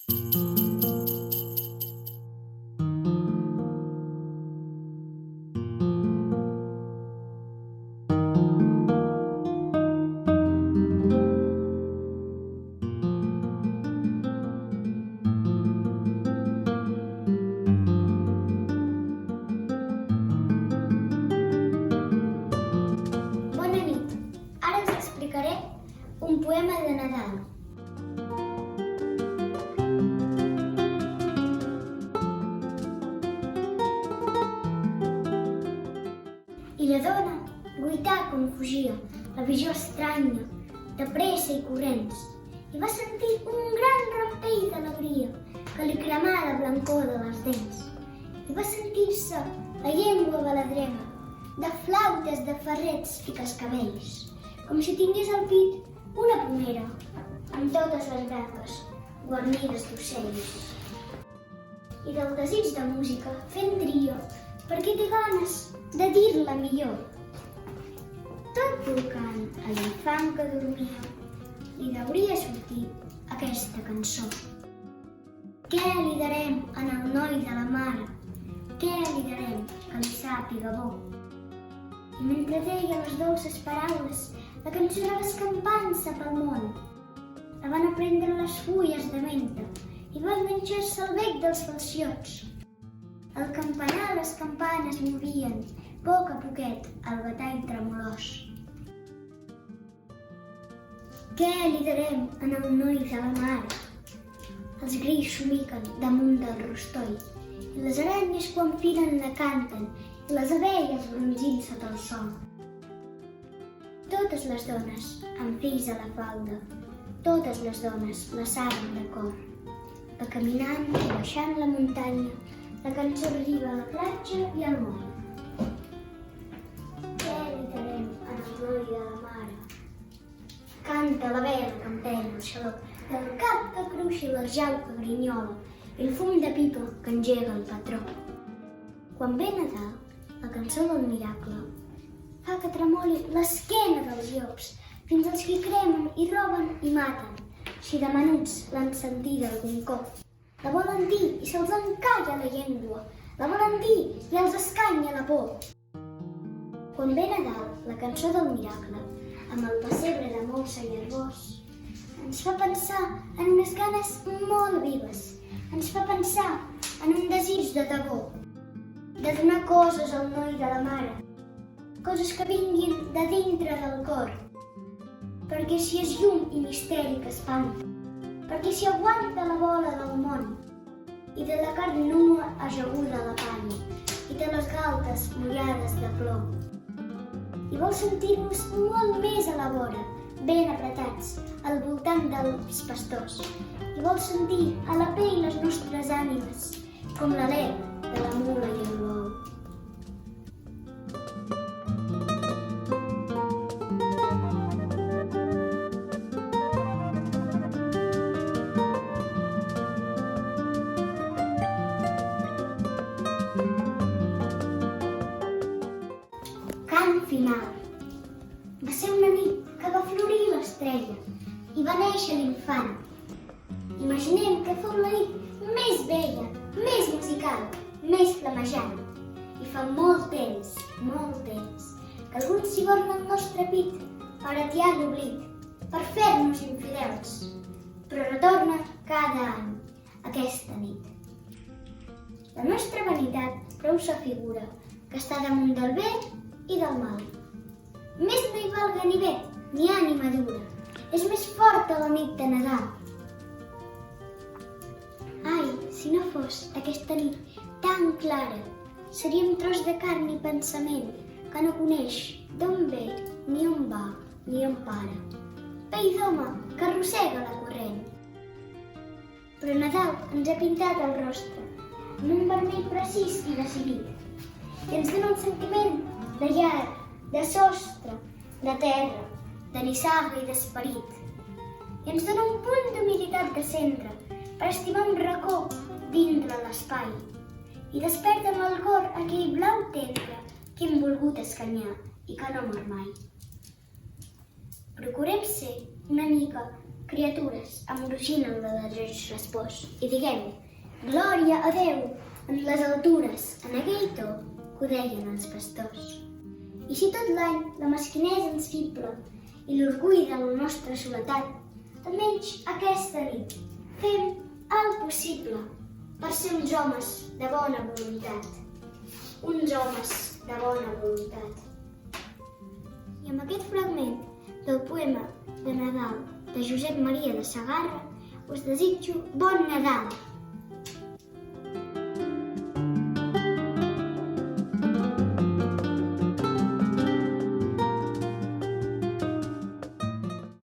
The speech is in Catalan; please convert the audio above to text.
Bona nit. Ara us explicaré un poema de Nadal. I la dona guità com fugia, la visió estranya, de pressa i corrents, i va sentir un gran rampell d'alegria que li cremà la blancor de les dents. I va sentir-se la llengua baladrena, de flautes, de ferrets i cascavells, com si tingués al pit una pomera, amb totes les branques guarnides d'ocells. I del desig de música fent tria, perquè té ganes de dir-la millor. Tot volcant a l'infant que dormia, li hauria sortit aquesta cançó. Què li darem en el noi de la mare? Què li darem que li sàpiga bo? I mentre deia les dolces paraules, la cançó anava escampant-se pel món. La van aprendre les fulles de menta i va enganxar-se al bec dels falciots. Al campanar les campanes movien, poc a poquet, el batall tremolós. Què li darem en el noi de la mare? Els grills somiquen damunt del rostoll, i les aranyes quan filen la canten, i les abelles bronzint sota el sol. Totes les dones amb fills a la falda, totes les dones la saben de cor. Va caminant i baixant la muntanya, la cançó arriba a la platja i al moll. Què li darem al noi de la mare? Canta la vela que empeny el xaló, del cap que cruixi la jau que grinyola, i el fum de pipa que engega el patró. Quan ve Nadal, la cançó del miracle fa que tremoli l'esquena dels llops, fins als que cremen i roben i maten, si de menuts l'han sentida algun cop. La volen dir i se'ls encalla la llengua, la volen dir i els escanya la por. Quan ve Nadal, la cançó del miracle, amb el pessebre de molsa i herbós, ens fa pensar en unes ganes molt vives, ens fa pensar en un desig de debò, de donar coses al noi de la mare, coses que vinguin de dintre del cor, perquè si és llum i misteri que espanta, perquè si aguanta la bola del món, i de la carn nua ajaguda a la palla, i de les galtes mullades de plom. I vol sentir-nos molt més a la vora, ben apretats, al voltant dels pastors, i vol sentir a la pell les nostres ànimes, com l'alè de la mula i el bou. Cant final. Va ser una nit que va florir l'estrella i va néixer l'infant. Imaginem que fou la nit més bella, més musical, més flamejant. I fa molt temps, que algun ciborna al nostre pit per atiar l'oblit, per fer-nos infidels, però retorna cada any, aquesta nit. La nostra vanitat prou s'afigura que està damunt del bé i del mal. Més no hi valga ni bé ni ànima dura, és més forta la nit de Nadal. Ai, si no fos aquesta nit tan clara, seria un tros de carn i pensament que no coneix d'on ve, ni on va, ni on para. Pell d'home que arrossega la corrent. Però Nadal ens ha pintat el rostre amb un vermell precís i decidit, i ens dona un sentiment de llar, de sostre, de terra, de nissaga i d'esperit. I ens dona un punt d'humilitat de centre per estimar un racó dintre l'espai. I desperta en el cor aquell blau tendre que hem volgut escanyar i que no mor mai. Procurem ser una mica criatures amorosinen la de Reig respòs i diguem glòria a Déu en les altures, en aquell to que ho deien els pastors. I si tot l'any la mesquinesa ens fibla i l'orgull de la nostra soledat, almenys aquesta nit fem el possible per ser uns homes de bona voluntat. Uns homes de bona voluntat. I amb aquest fragment del poema de Nadal de Josep Maria de Sagarra us desitjo bon Nadal!